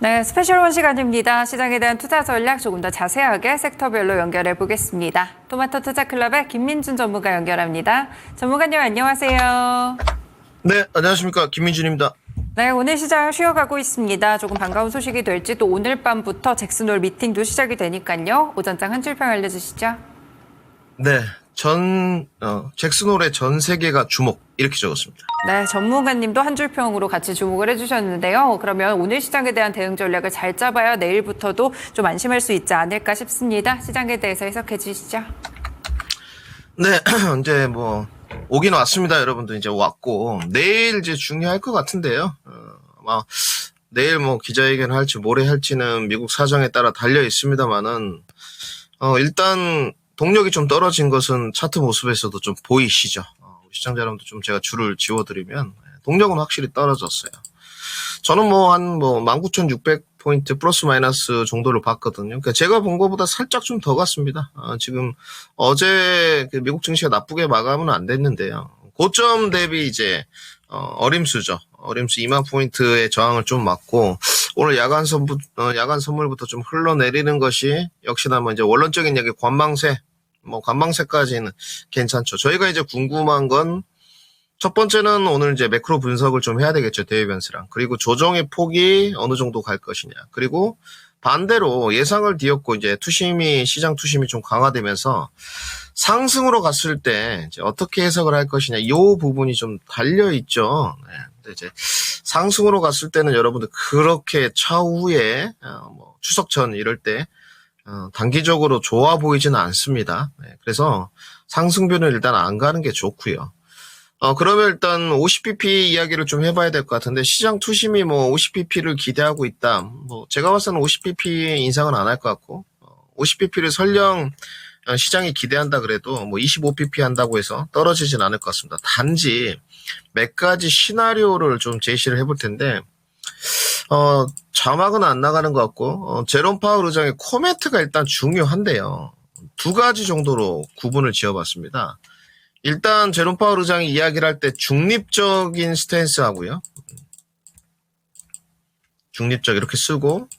네, 스페셜 원 시간입니다. 시장에 대한 투자 전략 조금 더 자세하게 섹터별로 연결해 보겠습니다. 토마토 투자클럽의 김민준 전문가 연결합니다. 전문가님 안녕하세요. 네, 안녕하십니까. 김민준입니다. 네, 오늘 시장 쉬어가고 있습니다. 조금 반가운 소식이 될지 또 오늘 밤부터 잭슨홀 미팅도 시작이 되니까요. 오전장 한 줄평 알려주시죠. 네, 잭슨홀의 전 세계가 주목 이렇게 적었습니다. 네, 전문가님도 한 줄평으로 같이 주목을 해주셨는데요. 그러면 오늘 시장에 대한 대응 전략을 잘 잡아야 내일부터도 좀 안심할 수 있지 않을까 싶습니다. 시장에 대해서 해석해 주시죠. 네, 이제 오긴 왔습니다. 여러분들 이제 왔고, 내일 이제 중요할 것 같은데요. 아마 내일 기자회견을 할지 모레 할지는 미국 사정에 따라 달려 있습니다만은, 일단 동력이 좀 떨어진 것은 차트 모습에서도 좀 보이시죠. 우리 시청자 여러분들 좀 제가 줄을 지워드리면, 동력은 확실히 떨어졌어요. 저는 한 19,600포인트 플러스 마이너스 정도를 봤거든요. 그러니까 제가 본 것보다 살짝 좀 더 갔습니다. 지금 어제 미국 증시가 나쁘게 마감은 안 됐는데요. 고점 대비 이제, 어림수죠. 어림수 2만 포인트의 저항을 좀 맞고, 오늘 야간 선물부터 좀 흘러내리는 것이 역시나 이제 원론적인 얘기 관망세까지는 괜찮죠. 저희가 이제 궁금한 건 첫 번째는 오늘 이제 매크로 분석을 좀 해야 되겠죠. 대외 변수랑. 그리고 조정의 폭이 어느 정도 갈 것이냐. 그리고 반대로 예상을 뒤엎고 이제 시장 투심이 좀 강화되면서 상승으로 갔을 때 이제 어떻게 해석을 할 것이냐. 이 부분이 좀 달려 있죠. 네. 근데 이제 상승으로 갔을 때는 여러분들 그렇게 차후에 추석 전 이럴 때 단기적으로 좋아 보이지는 않습니다. 네. 그래서 상승변은 일단 안 가는 게 좋고요. 그러면 일단 50bp 이야기를 좀 해봐야 될 것 같은데, 시장 투심이 50bp를 기대하고 있다. 제가 봤을 때는 50bp 인상은 안 할 것 같고, 50bp를 설령 시장이 기대한다 그래도 25bp 한다고 해서 떨어지진 않을 것 같습니다. 단지 몇 가지 시나리오를 좀 제시를 해볼 텐데, 자막은 안 나가는 것 같고, 제롬 파월 의장의 코멘트가 일단 중요한데요. 두 가지 정도로 구분을 지어봤습니다. 일단 제롬 파월 의장이 이야기를 할 때 중립적인 스탠스 하고요. 중립적 이렇게 쓰고,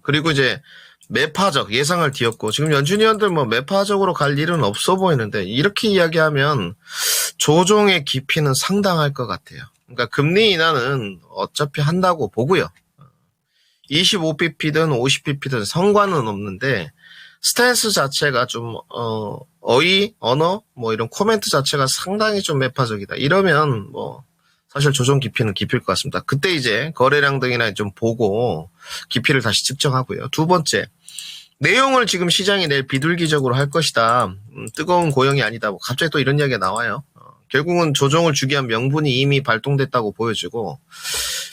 그리고 이제 매파적 예상을 뒤엎고, 지금 연준 위원들 매파적으로 갈 일은 없어 보이는데, 이렇게 이야기하면 조정의 깊이는 상당할 것 같아요. 그러니까 금리 인하는 어차피 한다고 보고요. 25bp든 50bp든 상관은 없는데, 스탠스 자체가 좀, 언어, 이런 코멘트 자체가 상당히 좀 매파적이다. 이러면, 사실 조정 깊이는 깊일 것 같습니다. 그때 이제 거래량 등이나 좀 보고 깊이를 다시 측정하고요. 두 번째, 내용을 지금 시장이 내일 비둘기적으로 할 것이다. 뜨거운 고용이 아니다. 갑자기 또 이런 이야기가 나와요. 결국은 조정을 주기 위한 명분이 이미 발동됐다고 보여지고,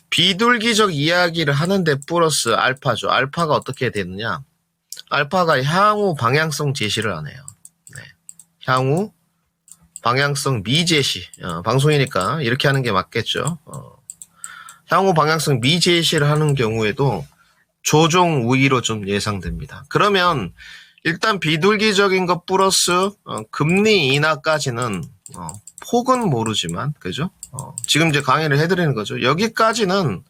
비둘기적 이야기를 하는데 플러스 알파죠. 알파가 어떻게 되느냐. 알파가 향후 방향성 제시를 하네요. 네. 향후 방향성 미제시. 방송이니까 이렇게 하는 게 맞겠죠. 향후 방향성 미제시를 하는 경우에도 조정 우위로 좀 예상됩니다. 그러면 일단 비둘기적인 것 플러스 금리 인하까지는 폭은 모르지만 그죠? 지금 이제 강의를 해드리는 거죠. 여기까지는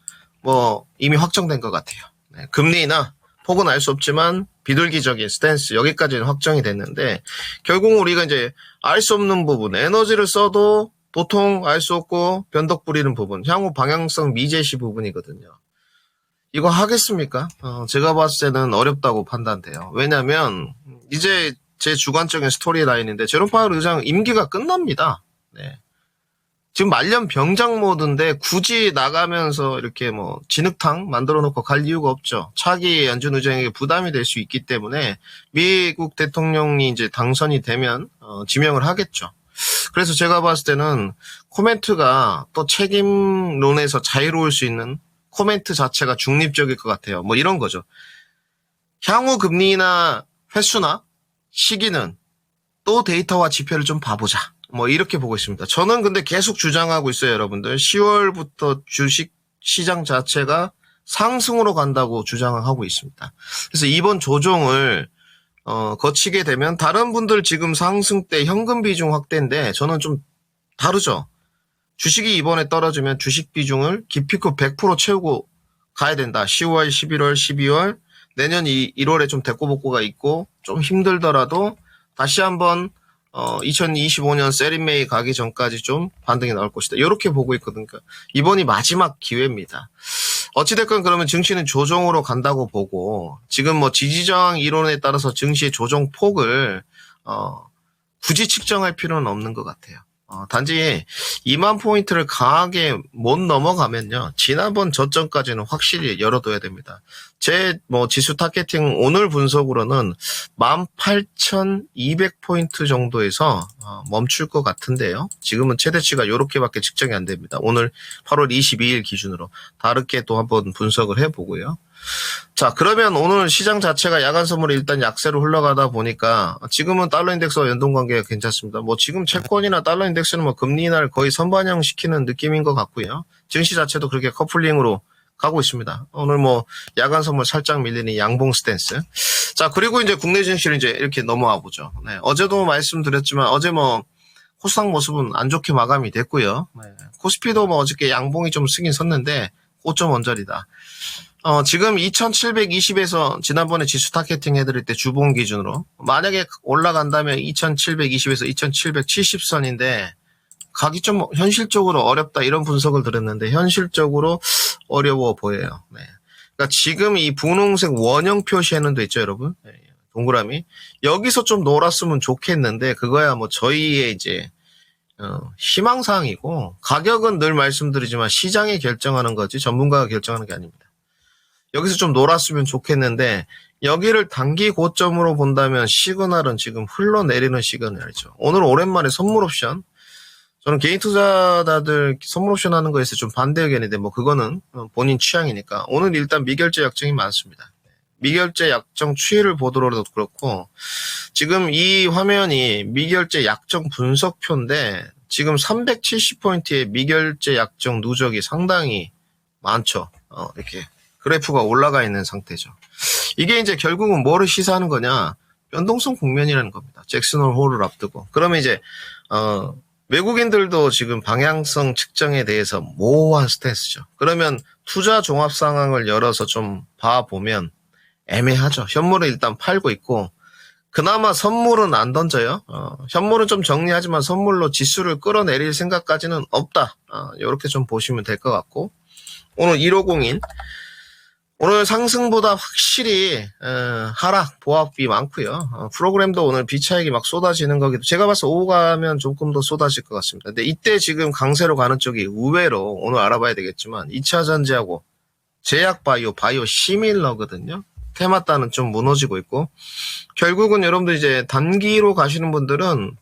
이미 확정된 것 같아요. 네. 금리 인하 폭은 알 수 없지만 비둘기적인 스탠스 여기까지는 확정이 됐는데, 결국 우리가 이제 알 수 없는 부분, 에너지를 써도 보통 알 수 없고 변덕 부리는 부분, 향후 방향성 미제시 부분이거든요. 이거 하겠습니까? 제가 봤을 때는 어렵다고 판단돼요. 왜냐면 이제 제 주관적인 스토리 라인인데, 제롬 파월 의장 임기가 끝납니다. 네. 지금 말년 병장 모드인데 굳이 나가면서 이렇게 진흙탕 만들어 놓고 갈 이유가 없죠. 차기 연준 의장에게 부담이 될 수 있기 때문에 미국 대통령이 이제 당선이 되면 지명을 하겠죠. 그래서 제가 봤을 때는 코멘트가 또 책임론에서 자유로울 수 있는 코멘트 자체가 중립적일 것 같아요. 이런 거죠. 향후 금리나 횟수나 시기는 또 데이터와 지표를 좀 봐보자. 이렇게 보고 있습니다. 저는 근데 계속 주장하고 있어요, 여러분들. 10월부터 주식 시장 자체가 상승으로 간다고 주장하고 있습니다. 그래서 이번 조정을 거치게 되면 다른 분들 지금 상승 때 현금 비중 확대인데 저는 좀 다르죠. 주식이 이번에 떨어지면 주식 비중을 기피코 100% 채우고 가야 된다. 10월, 11월, 12월, 내년 1월에 좀 대꼬복고가 있고 좀 힘들더라도 다시 한번 2025년 세리메이 가기 전까지 좀 반등이 나올 것이다. 이렇게 보고 있거든요. 이번이 마지막 기회입니다. 어찌됐건 그러면 증시는 조정으로 간다고 보고 지금 뭐 지지저항 이론에 따라서 증시의 조정 폭을 굳이 측정할 필요는 없는 것 같아요. 단지 2만 포인트를 강하게 못 넘어가면요. 지난번 저점까지는 확실히 열어둬야 됩니다. 제 지수 타겟팅 오늘 분석으로는 18,200포인트 정도에서 멈출 것 같은데요. 지금은 최대치가 이렇게밖에 측정이 안 됩니다. 오늘 8월 22일 기준으로 다르게 또 한번 분석을 해보고요. 자, 그러면 오늘 시장 자체가 야간 선물이 일단 약세로 흘러가다 보니까 지금은 달러 인덱스와 연동 관계가 괜찮습니다. 지금 채권이나 달러 인덱스는 금리 인하를 거의 선반영 시키는 느낌인 것 같고요. 증시 자체도 그렇게 커플링으로 가고 있습니다. 오늘 야간 선물 살짝 밀리는 양봉 스탠스. 자, 그리고 이제 국내 증시를 이제 이렇게 넘어와 보죠. 네, 어제도 말씀드렸지만 어제 코스닥 모습은 안 좋게 마감이 됐고요. 네, 코스피도 어저께 양봉이 좀 쓰긴 섰는데 고점 언저리다. 지금 2720에서 지난번에 지수 타겟팅 해드릴 때 주봉 기준으로 만약에 올라간다면 2720에서 2770선인데 가기 좀 현실적으로 어렵다 이런 분석을 드렸는데 현실적으로 어려워 보여요. 네. 그러니까 지금 이 분홍색 원형 표시해놓은 데 있죠, 여러분? 네. 동그라미. 여기서 좀 놀았으면 좋겠는데 그거야 저희의 이제 희망사항이고 가격은 늘 말씀드리지만 시장이 결정하는 거지 전문가가 결정하는 게 아닙니다. 여기서 좀 놀았으면 좋겠는데 여기를 단기 고점으로 본다면 시그널은 지금 흘러내리는 시그널이죠. 오늘 오랜만에 선물 옵션. 저는 개인 투자자들 선물 옵션 하는 거에서 좀 반대 의견인데 그거는 본인 취향이니까 오늘 일단 미결제 약정이 많습니다. 미결제 약정 추이를 보더라도 그렇고 지금 이 화면이 미결제 약정 분석표인데 지금 370포인트의 미결제 약정 누적이 상당히 많죠. 이렇게 그래프가 올라가 있는 상태죠. 이게 이제 결국은 뭐를 시사하는 거냐? 변동성 국면이라는 겁니다. 잭슨 홀을 앞두고. 그러면 이제 외국인들도 지금 방향성 측정에 대해서 모호한 스탠스죠. 그러면 투자 종합 상황을 열어서 좀 봐보면 애매하죠. 현물은 일단 팔고 있고 그나마 선물은 안 던져요. 현물은 좀 정리하지만 선물로 지수를 끌어내릴 생각까지는 없다. 이렇게 좀 보시면 될 것 같고 오늘 1502 오늘 상승보다 확실히 하락, 보합이 많고요. 프로그램도 오늘 비차익이 막 쏟아지는 거기도 제가 봐서 오후 가면 조금 더 쏟아질 것 같습니다. 근데 이때 지금 강세로 가는 쪽이 의외로 오늘 알아봐야 되겠지만 2차 전지하고 제약 바이오 시밀러거든요. 테마따는 좀 무너지고 있고 결국은 여러분들 이제 단기로 가시는 분들은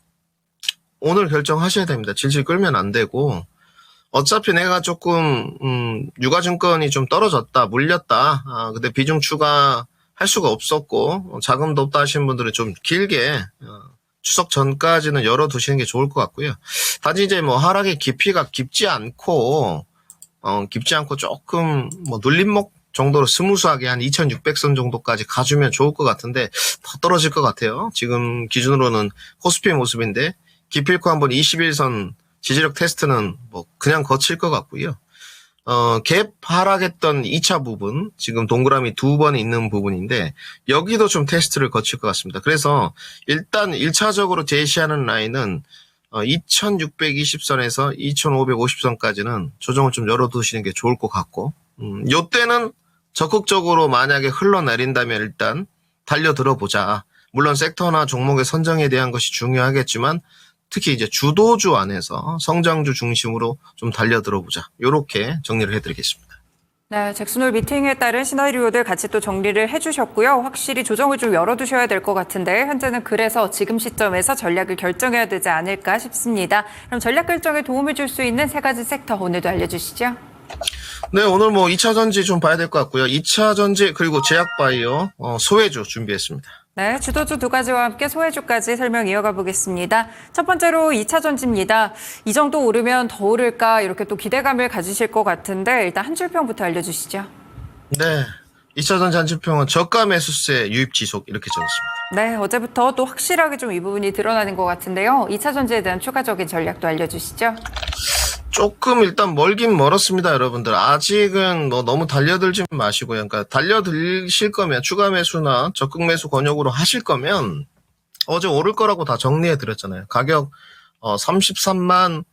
오늘 결정하셔야 됩니다. 질질 끌면 안 되고 어차피 내가 조금 유가증권이 좀 떨어졌다 물렸다 근데 비중 추가할 수가 없었고 자금도 없다 하시는 분들은 좀 길게 추석 전까지는 열어두시는 게 좋을 것 같고요. 단지 이제 하락의 깊이가 깊지 않고 조금 눌림목 정도로 스무스하게 한 2600선 정도까지 가주면 좋을 것 같은데 더 떨어질 것 같아요. 지금 기준으로는 코스피 모습인데 기필코 한번 21선 지지력 테스트는 그냥 거칠 것 같고요. 갭 하락했던 2차 부분, 지금 동그라미 2번 있는 부분인데 여기도 좀 테스트를 거칠 것 같습니다. 그래서 일단 1차적으로 제시하는 라인은 2620선에서 2550선까지는 조정을 좀 열어두시는 게 좋을 것 같고 요때는 적극적으로 만약에 흘러내린다면 일단 달려들어보자. 물론 섹터나 종목의 선정에 대한 것이 중요하겠지만 특히 이제 주도주 안에서 성장주 중심으로 좀 달려들어보자. 이렇게 정리를 해드리겠습니다. 네, 잭슨홀 미팅에 따른 시나리오들 같이 또 정리를 해주셨고요. 확실히 조정을 좀 열어두셔야 될 것 같은데 현재는 그래서 지금 시점에서 전략을 결정해야 되지 않을까 싶습니다. 그럼 전략 결정에 도움을 줄 수 있는 세 가지 섹터 오늘도 알려주시죠. 네, 오늘 2차 전지 좀 봐야 될 것 같고요. 2차 전지 그리고 제약바이오, 소외주 준비했습니다. 네, 주도주 두 가지와 함께 소외주까지 설명 이어가 보겠습니다. 첫 번째로 2차 전지입니다. 이 정도 오르면 더 오를까 이렇게 또 기대감을 가지실 것 같은데 일단 한 줄평부터 알려주시죠. 네, 2차 전지 한 줄평은 저가 매수세 유입 지속 이렇게 적었습니다. 네, 어제부터 또 확실하게 좀 이 부분이 드러나는 것 같은데요. 2차 전지에 대한 추가적인 전략도 알려주시죠. 조금 일단 멀긴 멀었습니다, 여러분들. 아직은 뭐 너무 달려들지 마시고요. 그러니까 달려드실 거면 추가 매수나 적극 매수 권역으로 하실 거면 어제 오를 거라고 다 정리해 드렸잖아요. 가격 33만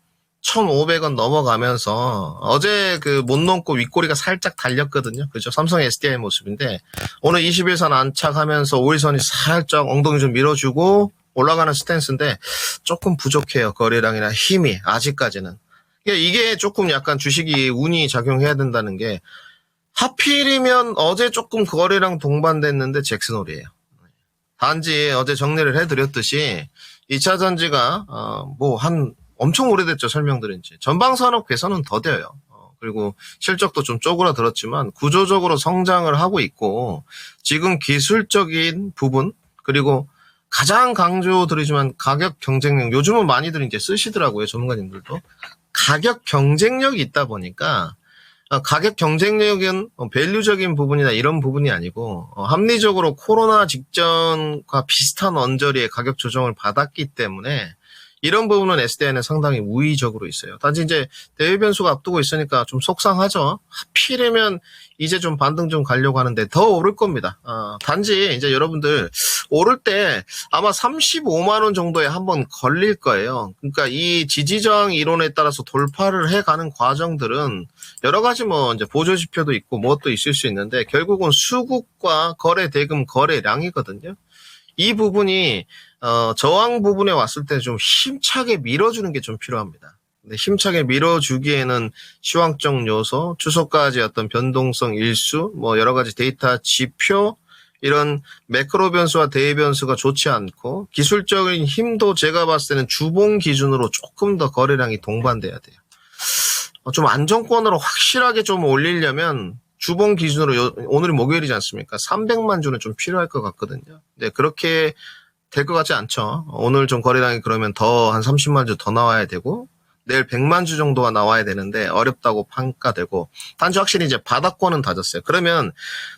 1,500원 넘어가면서 어제 그 못 넘고 윗꼬리가 살짝 달렸거든요. 그죠? 삼성 SDI 모습인데 오늘 21선 안착하면서 5일선이 살짝 엉덩이 좀 밀어주고 올라가는 스탠스인데 조금 부족해요. 거래량이나 힘이 아직까지는. 그러니까 이게 조금 약간 주식이 운이 작용해야 된다는 게 하필이면 어제 조금 거래량 동반됐는데 잭슨홀이에요. 단지 어제 정리를 해드렸듯이 2차 전지가 뭐 한 엄청 오래됐죠. 설명드린 지. 전방산업 개선은 더뎌요. 그리고 실적도 좀 쪼그라들었지만 구조적으로 성장을 하고 있고 지금 기술적인 부분 그리고 가장 강조드리지만 가격 경쟁력 요즘은 많이들 이제 쓰시더라고요. 전문가님들도. 가격 경쟁력이 있다 보니까 가격 경쟁력은 밸류적인 부분이나 이런 부분이 아니고 합리적으로 코로나 직전과 비슷한 언저리의 가격 조정을 받았기 때문에 이런 부분은 SDI는 상당히 우위적으로 있어요. 단지 이제 대외 변수가 앞두고 있으니까 좀 속상하죠. 하필이면 이제 좀 반등 좀 가려고 하는데 더 오를 겁니다. 단지 이제 여러분들 오를 때 아마 35만 원 정도에 한번 걸릴 거예요. 그러니까 이 지지저항 이론에 따라서 돌파를 해가는 과정들은 여러 가지 뭐 이제 보조 지표도 있고 뭣도 있을 수 있는데 결국은 수급과 거래 대금 거래량이거든요. 이 부분이 저항 부분에 왔을 때 좀 힘차게 밀어주는 게 좀 필요합니다. 근데 힘차게 밀어주기에는 시황적 요소, 추석까지 어떤 변동성 일수, 뭐 여러 가지 데이터 지표, 이런 매크로 변수와 대외 변수가 좋지 않고 기술적인 힘도 제가 봤을 때는 주봉 기준으로 조금 더 거래량이 동반돼야 돼요. 좀 안정권으로 확실하게 좀 올리려면 주봉 기준으로 오늘이 목요일이지 않습니까? 300만 주는 좀 필요할 것 같거든요. 네, 그렇게 될 것 같지 않죠. 오늘 좀 거래량이 그러면 더 한 30만 주 더 나와야 되고 내일 100만 주 정도가 나와야 되는데 어렵다고 평가되고 단지 확실히 이제 바닥권은 다졌어요. 그러면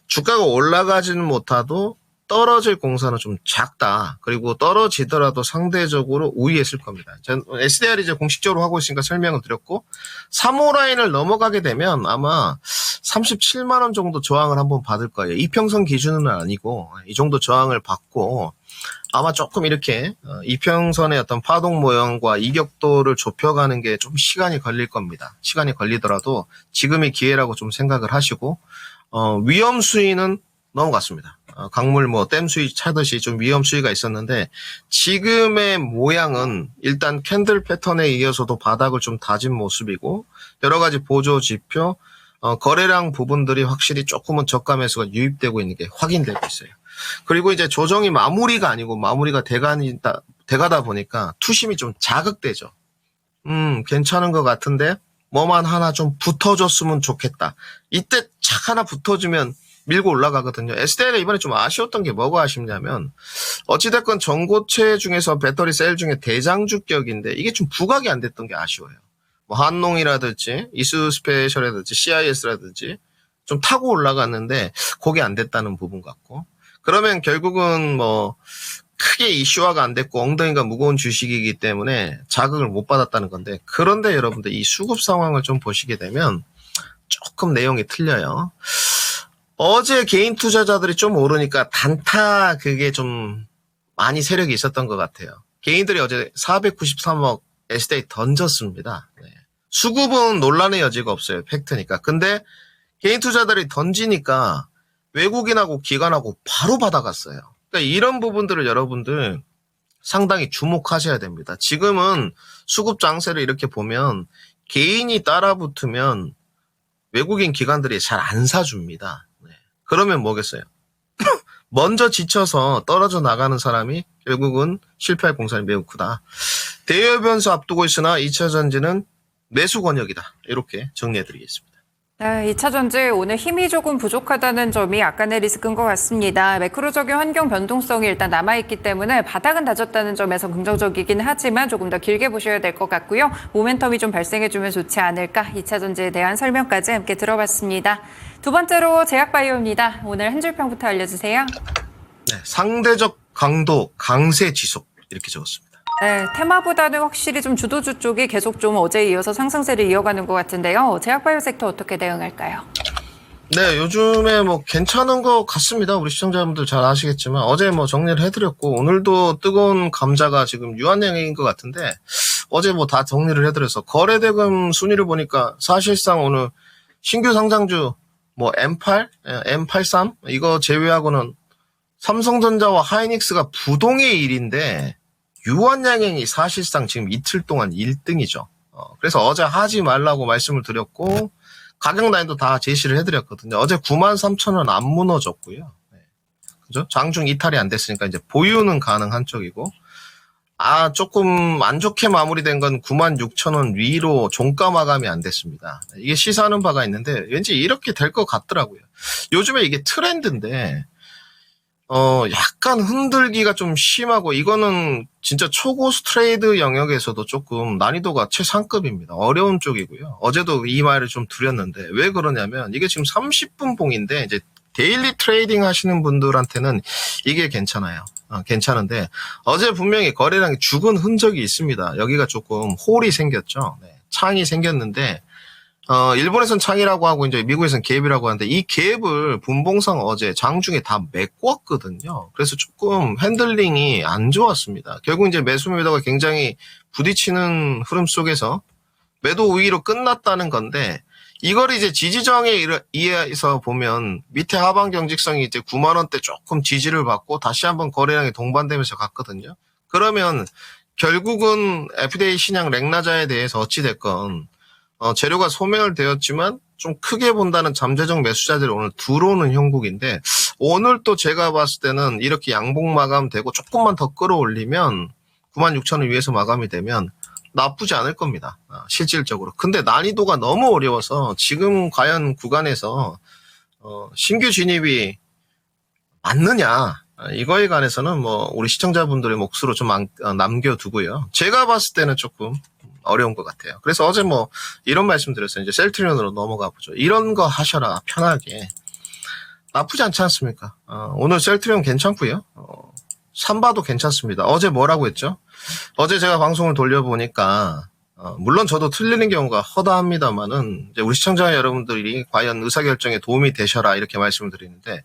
주가가 올라가지는 못하도 떨어질 공산은 좀 작다. 그리고 떨어지더라도 상대적으로 우위했을 겁니다. 전 SDR 이제 공식적으로 하고 있으니까 설명을 드렸고 3호 라인을 넘어가게 되면 아마 37만 원 정도 저항을 한번 받을 거예요. 이평선 기준은 아니고 이 정도 저항을 받고 아마 조금 이렇게 이평선의 어떤 파동 모형과 이격도를 좁혀가는 게 좀 시간이 걸릴 겁니다. 시간이 걸리더라도 지금이 기회라고 좀 생각을 하시고 위험 수위는 넘어갔습니다. 강물 뭐 댐 수위 차듯이 좀 위험 수위가 있었는데 지금의 모양은 일단 캔들 패턴에 이어서도 바닥을 좀 다진 모습이고 여러 가지 보조 지표 거래량 부분들이 확실히 조금은 저가 매수가 유입되고 있는 게 확인되고 있어요. 그리고 이제 조정이 마무리가 아니고 마무리가 돼가다 보니까 투심이 좀 자극되죠. 괜찮은 것 같은데 뭐만 하나 좀 붙어줬으면 좋겠다. 이때 착 하나 붙어주면 밀고 올라가거든요. SDI가 이번에 좀 아쉬웠던 게 뭐가 아쉽냐면 어찌됐건 전고체 중에서 배터리 셀 중에 대장주격인데 이게 좀 부각이 안 됐던 게 아쉬워요. 뭐 한농이라든지 이수스페셜이라든지 CIS라든지 좀 타고 올라갔는데 그게 안 됐다는 부분 같고 그러면 결국은 뭐 크게 이슈화가 안 됐고 엉덩이가 무거운 주식이기 때문에 자극을 못 받았다는 건데 그런데 여러분들 이 수급 상황을 좀 보시게 되면 조금 내용이 틀려요. 어제 개인 투자자들이 좀 오르니까 단타 그게 좀 많이 세력이 있었던 것 같아요. 개인들이 어제 493억 SDI 던졌습니다. 네. 수급은 논란의 여지가 없어요. 팩트니까. 근데 개인 투자자들이 던지니까 외국인하고 기관하고 바로 받아갔어요. 그러니까 이런 부분들을 여러분들 상당히 주목하셔야 됩니다. 지금은 수급 장세를 이렇게 보면 개인이 따라붙으면 외국인 기관들이 잘 안 사줍니다. 네. 그러면 뭐겠어요? 먼저 지쳐서 떨어져 나가는 사람이 결국은 실패할 공산이 매우 크다. 대외 변수 앞두고 있으나 2차 전지는 매수 권역이다. 이렇게 정리해드리겠습니다. 네, 2차 전지 오늘 힘이 조금 부족하다는 점이 약간의 리스크인 것 같습니다. 매크로적인 환경 변동성이 일단 남아있기 때문에 바닥은 다졌다는 점에서 긍정적이긴 하지만 조금 더 길게 보셔야 될 것 같고요. 모멘텀이 좀 발생해주면 좋지 않을까 2차 전지에 대한 설명까지 함께 들어봤습니다. 두 번째로 제약바이오입니다. 오늘 한 줄평부터 알려주세요. 네, 상대적 강도, 강세 지속 이렇게 적었습니다. 네, 테마보다는 확실히 좀 주도주 쪽이 계속 좀 어제에 이어서 상승세를 이어가는 것 같은데요. 제약바이오 섹터 어떻게 대응할까요? 네, 요즘에 뭐 괜찮은 것 같습니다. 우리 시청자분들 잘 아시겠지만 어제 뭐 정리를 해드렸고 오늘도 뜨거운 감자가 지금 유한양인 것 같은데 어제 뭐 다 정리를 해드려서 거래대금 순위를 보니까 사실상 오늘 신규 상장주 뭐 M8, M83 이거 제외하고는 삼성전자와 하이닉스가 부동의 1인데 유한양행이 사실상 지금 이틀 동안 1등이죠. 그래서 어제 하지 말라고 말씀을 드렸고 가격 라인도 다 제시를 해드렸거든요. 어제 93,000원 안 무너졌고요. 네. 그죠? 장중 이탈이 안 됐으니까 이제 보유는 가능한 쪽이고 조금 안 좋게 마무리된 건 96,000원 위로 종가 마감이 안 됐습니다. 이게 시사하는 바가 있는데 왠지 이렇게 될 것 같더라고요. 요즘에 이게 트렌드인데 약간 흔들기가 좀 심하고 이거는 진짜 초고수 트레이드 영역에서도 조금 난이도가 최상급입니다. 어려운 쪽이고요. 어제도 이 말을 좀 드렸는데 왜 그러냐면 이게 지금 30분 봉인데 이제 데일리 트레이딩 하시는 분들한테는 이게 괜찮아요. 괜찮은데 어제 분명히 거래량이 죽은 흔적이 있습니다. 여기가 조금 홀이 생겼죠. 네, 창이 생겼는데 일본에선 창이라고 하고 이제 미국에선 갭이라고 하는데 이 갭을 분봉상 어제 장중에 다 메꿨거든요. 그래서 조금 핸들링이 안 좋았습니다. 결국 이제 매수 매도가 굉장히 부딪히는 흐름 속에서 매도 우위로 끝났다는 건데 이걸 이제 지지저항에 의해서 보면 밑에 하방 경직성이 이제 9만 원대 조금 지지를 받고 다시 한번 거래량이 동반되면서 갔거든요. 그러면 결국은 FDA 신약 렉나자에 대해서 어찌됐건 재료가 소멸되었지만 좀 크게 본다는 잠재적 매수자들이 오늘 들어오는 형국인데 오늘 또 제가 봤을 때는 이렇게 양봉 마감되고 조금만 더 끌어올리면 96,000원 위에서 마감이 되면 나쁘지 않을 겁니다. 실질적으로. 근데 난이도가 너무 어려워서 지금 과연 구간에서 신규 진입이 맞느냐 이거에 관해서는 뭐 우리 시청자분들의 몫으로 좀 남겨두고요. 제가 봤을 때는 조금 어려운 것 같아요. 그래서 어제 뭐 이런 말씀 드렸어요. 이제 셀트리온으로 넘어가 보죠. 이런 거 하셔라 편하게. 나쁘지 않지 않습니까? 오늘 셀트리온 괜찮고요. 삼바도 괜찮습니다. 어제 뭐라고 했죠? 어제 제가 방송을 돌려보니까 물론 저도 틀리는 경우가 허다합니다만은 이제 우리 시청자 여러분들이 과연 의사결정에 도움이 되셔라 이렇게 말씀을 드리는데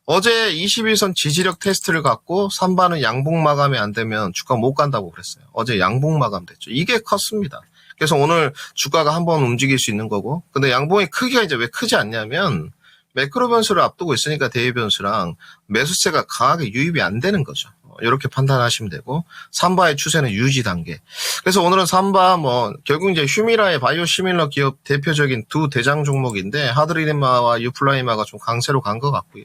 어제 21선 지지력 테스트를 갖고 삼바는 양봉 마감이 안 되면 주가 못 간다고 그랬어요. 어제 양봉 마감 됐죠. 이게 컸습니다. 그래서 오늘 주가가 한번 움직일 수 있는 거고 근데 양봉의 크기가 이제 왜 크지 않냐면 매크로 변수를 앞두고 있으니까 대외 변수랑 매수세가 강하게 유입이 안 되는 거죠. 이렇게 판단하시면 되고 삼바의 추세는 유지 단계. 그래서 오늘은 삼바 결국 이제 휴미라의 바이오 시밀러 기업 대표적인 두 대장 종목인데 하드리마와 유플라이마가 좀 강세로 간 것 같고요.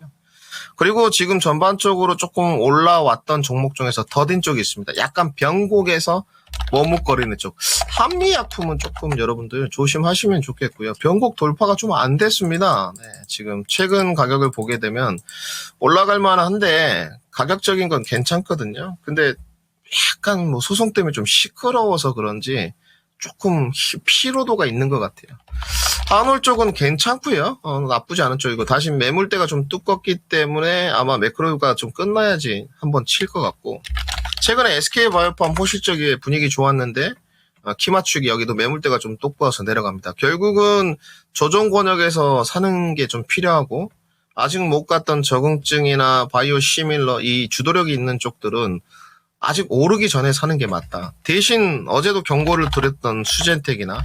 그리고 지금 전반적으로 조금 올라왔던 종목 중에서 더딘 쪽이 있습니다. 약간 변곡에서 머뭇거리는 쪽. 한미약품은 조금 여러분들 조심하시면 좋겠고요. 변곡 돌파가 좀 안 됐습니다. 네, 지금 최근 가격을 보게 되면 올라갈 만한데 가격적인 건 괜찮거든요. 근데 약간 소송 때문에 좀 시끄러워서 그런지 조금 피로도가 있는 것 같아요. 한올 쪽은 괜찮고요. 나쁘지 않은 쪽이고 다시 매물대가 좀 두껍기 때문에 아마 매크로가 좀 끝나야지 한번 칠 것 같고 최근에 SK바이오팜 호실적이 분위기 좋았는데 키 맞추기 여기도 매물대가 좀 똑부어서 내려갑니다. 결국은 조정 권역에서 사는 게 좀 필요하고 아직 못 갔던 적응증이나 바이오 시밀러 이 주도력이 있는 쪽들은 아직 오르기 전에 사는 게 맞다. 대신 어제도 경고를 드렸던 수젠텍이나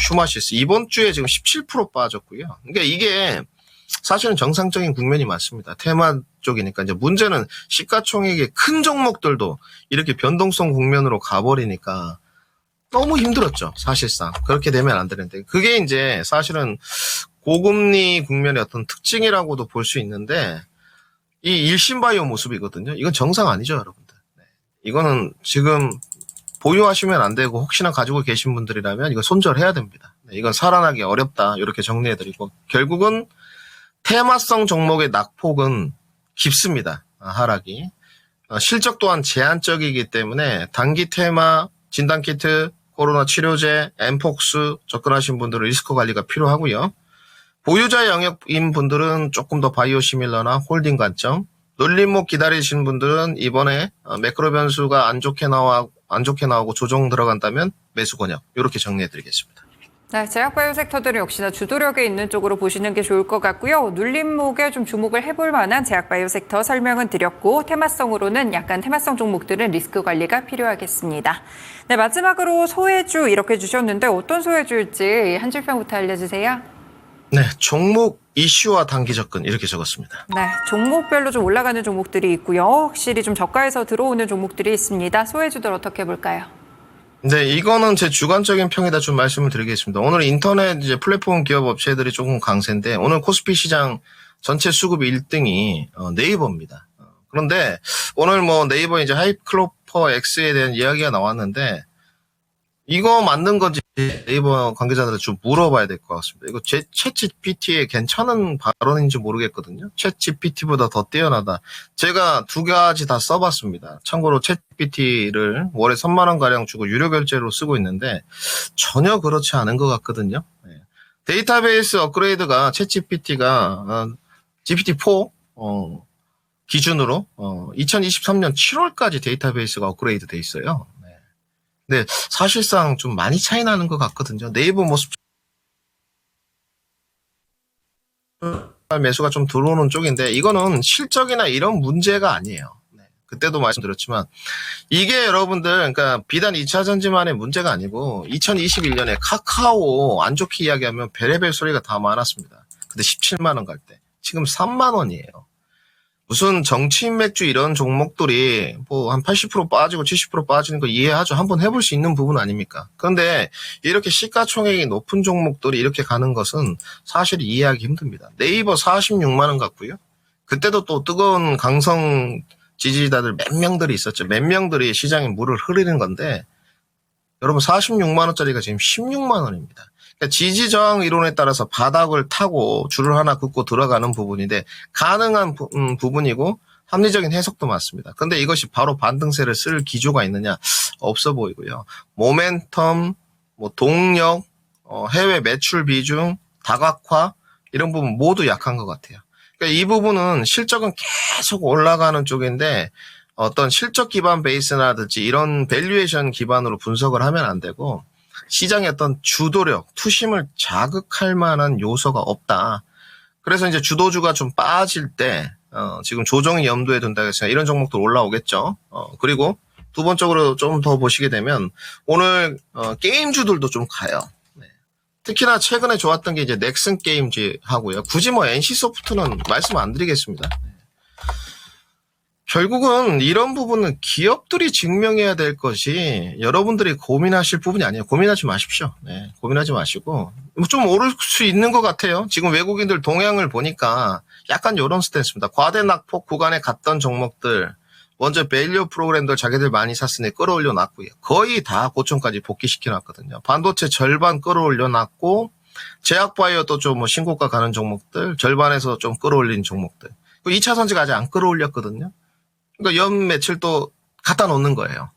슈마시스 이번 주에 지금 17% 빠졌고요. 그러니까 이게 사실은 정상적인 국면이 맞습니다. 테마 쪽이니까 이제 문제는 시가총액의 큰 종목들도 이렇게 변동성 국면으로 가버리니까 너무 힘들었죠. 사실상 그렇게 되면 안 되는데 그게 이제 사실은 고금리 국면의 어떤 특징이라고도 볼 수 있는데 이 일신바이오 모습이거든요. 이건 정상 아니죠, 여러분들. 네. 이거는 지금 보유하시면 안 되고 혹시나 가지고 계신 분들이라면 이거 손절해야 됩니다. 네, 이건 살아나기 어렵다. 이렇게 정리해드리고 결국은 테마성 종목의 낙폭은 깊습니다. 하락이. 실적 또한 제한적이기 때문에 단기 테마, 진단키트, 코로나 치료제, 엠폭스 접근하신 분들은 리스크 관리가 필요하고요. 보유자 영역인 분들은 조금 더 바이오 시밀러나 홀딩 관점, 눌림목 기다리시는 분들은 이번에 매크로 변수가 안 좋게 안 좋게 나오고 조정 들어간다면 매수 권역 이렇게 정리해드리겠습니다. 네, 제약바이오 섹터들은 역시나 주도력에 있는 쪽으로 보시는 게 좋을 것 같고요. 눌림목에 좀 주목을 해볼 만한 제약바이오 섹터 설명은 드렸고 테마성으로는 약간 테마성 종목들은 리스크 관리가 필요하겠습니다. 네, 마지막으로 소외주 이렇게 주셨는데 어떤 소외주일지 한 줄평부터 알려주세요. 네, 종목 이슈와 단기 접근 이렇게 적었습니다. 네, 종목별로 좀 올라가는 종목들이 있고요. 확실히 좀 저가에서 들어오는 종목들이 있습니다. 소외주들 어떻게 볼까요? 네, 이거는 제 주관적인 평에다 좀 말씀을 드리겠습니다. 오늘 인터넷 이제 플랫폼 기업 업체들이 조금 강세인데 오늘 코스피 시장 전체 수급 1등이 네이버입니다. 그런데 오늘 뭐 네이버 이제 하이클로퍼 X에 대한 이야기가 나왔는데 이거 맞는 건지 네이버 관계자들은 좀 물어봐야 될 것 같습니다. 이거 챗GPT의 괜찮은 발언인지 모르겠거든요. 챗GPT보다 더 뛰어나다. 제가 두 가지 다 써봤습니다. 참고로 챗GPT를 월에 3만 원 가량 주고 유료 결제로 쓰고 있는데 전혀 그렇지 않은 것 같거든요. 데이터베이스 업그레이드가 챗GPT가 GPT-4 기준으로 2023년 7월까지 데이터베이스가 업그레이드 돼 있어요. 근데 사실상 좀 많이 차이 나는 것 같거든요. 네이버 모습 매수가 좀 들어오는 쪽인데 이거는 실적이나 이런 문제가 아니에요. 그때도 말씀드렸지만 이게 여러분들 그러니까 비단 2차 전지만의 문제가 아니고 2021년에 카카오 안 좋게 이야기하면 별의별 소리가 다 많았습니다. 근데 17만 원 갈 때 지금 3만 원이에요. 무슨 정치인 맥주 이런 종목들이 뭐 한 80% 빠지고 70% 빠지는 거 이해하죠. 한번 해볼 수 있는 부분 아닙니까? 그런데 이렇게 시가총액이 높은 종목들이 이렇게 가는 것은 사실 이해하기 힘듭니다. 네이버 46만 원 갔고요. 그때도 또 뜨거운 강성 지지자들 몇 명들이 있었죠. 몇 명들이 시장에 물을 흐리는 건데 여러분 46만 원짜리가 지금 16만 원입니다. 그러니까 지지 저항 이론에 따라서 바닥을 타고 줄을 하나 긋고 들어가는 부분인데 가능한 부분이고 합리적인 해석도 맞습니다. 그런데 이것이 바로 반등세를 쓸 기조가 있느냐? 없어 보이고요. 모멘텀, 뭐 동력, 해외 매출 비중, 다각화 이런 부분 모두 약한 것 같아요. 그러니까 이 부분은 실적은 계속 올라가는 쪽인데 어떤 실적 기반 베이스라든지 이런 밸류에이션 기반으로 분석을 하면 안 되고 시장의 어떤 주도력, 투심을 자극할 만한 요소가 없다. 그래서 이제 주도주가 좀 빠질 때 지금 조정이 염두에 둔다 해서 이런 종목들 올라오겠죠. 그리고 두 번째로 좀 더 보시게 되면 오늘 게임주들도 좀 가요. 네. 특히나 최근에 좋았던 게 이제 넥슨 게임즈 하고요. 굳이 뭐 NC소프트는 말씀 안 드리겠습니다. 결국은 이런 부분은 기업들이 증명해야 될 것이 여러분들이 고민하실 부분이 아니에요. 고민하지 마십시오. 네, 고민하지 마시고 좀 오를 수 있는 것 같아요. 지금 외국인들 동향을 보니까 약간 이런 스탠스입니다. 과대 낙폭 구간에 갔던 종목들 먼저 밸류 프로그램들 자기들 많이 샀으니 끌어올려 놨고요. 거의 다 고점까지 복귀시켜 놨거든요. 반도체 절반 끌어올려 놨고 제약바이오도 좀 뭐 신고가 가는 종목들 절반에서 좀 끌어올린 종목들. 2차 선지가 아직 안 끌어올렸거든요. 그러니까 연 매출도 갖다 놓는 거예요.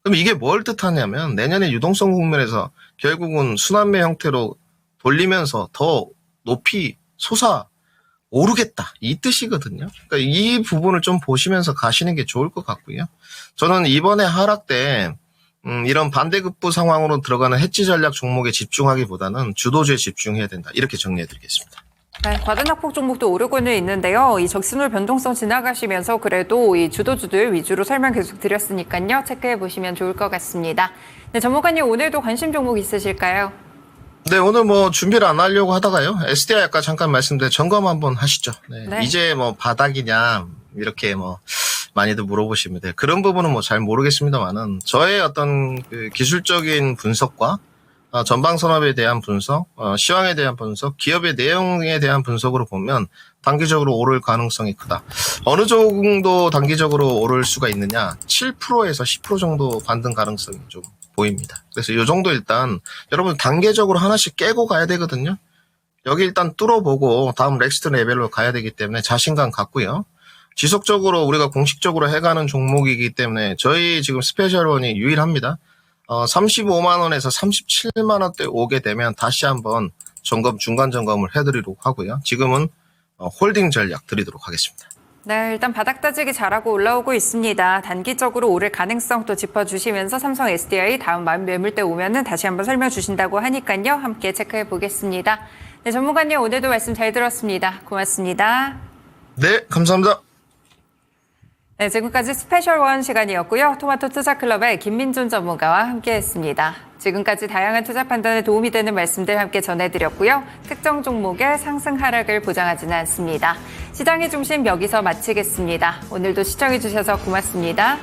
그럼 이게 뭘 뜻하냐면 내년에 유동성 국면에서 결국은 순환매 형태로 돌리면서 더 높이 솟아 오르겠다 이 뜻이거든요. 그러니까 이 부분을 좀 보시면서 가시는 게 좋을 것 같고요. 저는 이번에 하락 때 이런 반대급부 상황으로 들어가는 해지 전략 종목에 집중하기보다는 주도주에 집중해야 된다. 이렇게 정리해드리겠습니다. 네, 과대낙폭 종목도 오르고는 있는데요. 이 적신물 변동성 지나가시면서 그래도 이 주도주들 위주로 설명 계속 드렸으니까요. 체크해 보시면 좋을 것 같습니다. 네, 전문가님 오늘도 관심 종목 있으실까요? 네, 오늘 뭐 준비를 안 하려고 하다가요. SDI 아까 잠깐 말씀드린 점검 한번 하시죠. 네. 네. 이제 뭐 바닥이냐 이렇게 뭐 많이들 물어보십니다. 그런 부분은 뭐 잘 모르겠습니다만은 저의 어떤 그 기술적인 분석과 전방 산업에 대한 분석, 시황에 대한 분석, 기업의 내용에 대한 분석으로 보면 단기적으로 오를 가능성이 크다. 어느 정도 단기적으로 오를 수가 있느냐? 7%에서 10% 정도 반등 가능성이 좀 보입니다. 그래서 이 정도 일단 여러분 단계적으로 하나씩 깨고 가야 되거든요. 여기 일단 뚫어보고 다음 넥스트 레벨로 가야 되기 때문에 자신감 갖고요. 지속적으로 우리가 공식적으로 해가는 종목이기 때문에 저희 지금 스페셜원이 유일합니다. 35만 원에서 37만 원대 오게 되면 다시 한번 중간 점검을 해드리도록 하고요. 지금은 홀딩 전략 드리도록 하겠습니다. 네, 일단 바닥 다지기 잘하고 올라오고 있습니다. 단기적으로 오를 가능성 또 짚어주시면서 삼성 SDI 다음 매물대 오면은 다시 한번 설명 주신다고 하니까요. 함께 체크해 보겠습니다. 네, 전문가님 오늘도 말씀 잘 들었습니다. 고맙습니다. 네, 감사합니다. 네, 지금까지 스페셜 원 시간이었고요. 토마토 투자클럽의 김민준 전문가와 함께했습니다. 지금까지 다양한 투자 판단에 도움이 되는 말씀들 함께 전해드렸고요. 특정 종목의 상승 하락을 보장하지는 않습니다. 시장의 중심 여기서 마치겠습니다. 오늘도 시청해주셔서 고맙습니다.